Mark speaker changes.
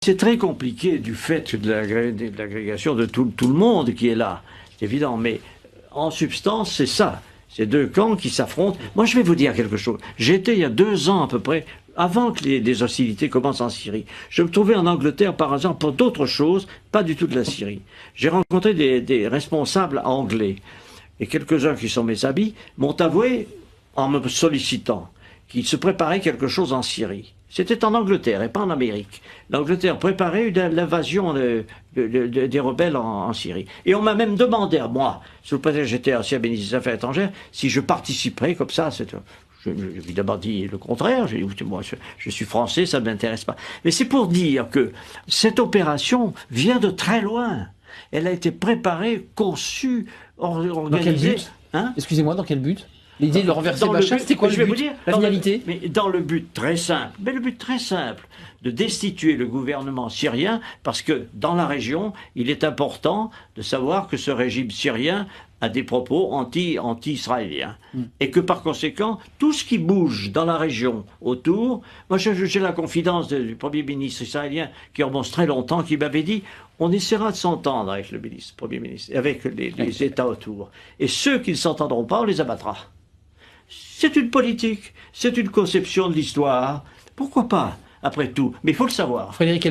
Speaker 1: C'est très compliqué du fait de l'agrégation de tout le monde qui est là, c'est évident, mais en substance, c'est ça. C'est deux camps qui s'affrontent. Moi, je vais vous dire quelque chose. J'étais il y a 2 ans à peu près, avant que les hostilités commencent en Syrie. Je me trouvais en Angleterre par hasard pour d'autres choses, pas du tout de la Syrie. J'ai rencontré des responsables anglais. Et quelques-uns qui sont mes amis m'ont avoué, en me sollicitant, qu'il se préparait quelque chose en Syrie. C'était en Angleterre et pas en Amérique. L'Angleterre préparait l'invasion des rebelles en Syrie. Et on m'a même demandé à moi, sous le prétexte que j'étais ancien ministre des Affaires étrangères, si je participerais comme ça. J'ai évidemment dit le contraire. J'ai dit, écoutez, moi, je suis français, ça ne m'intéresse pas. Mais c'est pour dire que cette opération vient de très loin. Elle a été préparée, conçue, organisée.
Speaker 2: Dans quel but Excusez-moi, dans quel but? L'idée de renverser Bachar, c'était quoi le but? La finalité?
Speaker 1: Mais dans le but très simple, de destituer le gouvernement syrien, parce que dans la région, il est important de savoir que ce régime syrien a des propos anti-israéliens. Et que par conséquent, tout ce qui bouge dans la région autour, moi j'ai la confidence du Premier ministre israélien qui remonte très longtemps, qui m'avait dit on essaiera de s'entendre avec le Premier ministre, avec les États autour. Et ceux qui ne s'entendront pas, on les abattra. C'est une politique, c'est une conception de l'histoire. Pourquoi pas, après tout? Mais il faut le savoir.
Speaker 2: Frédéric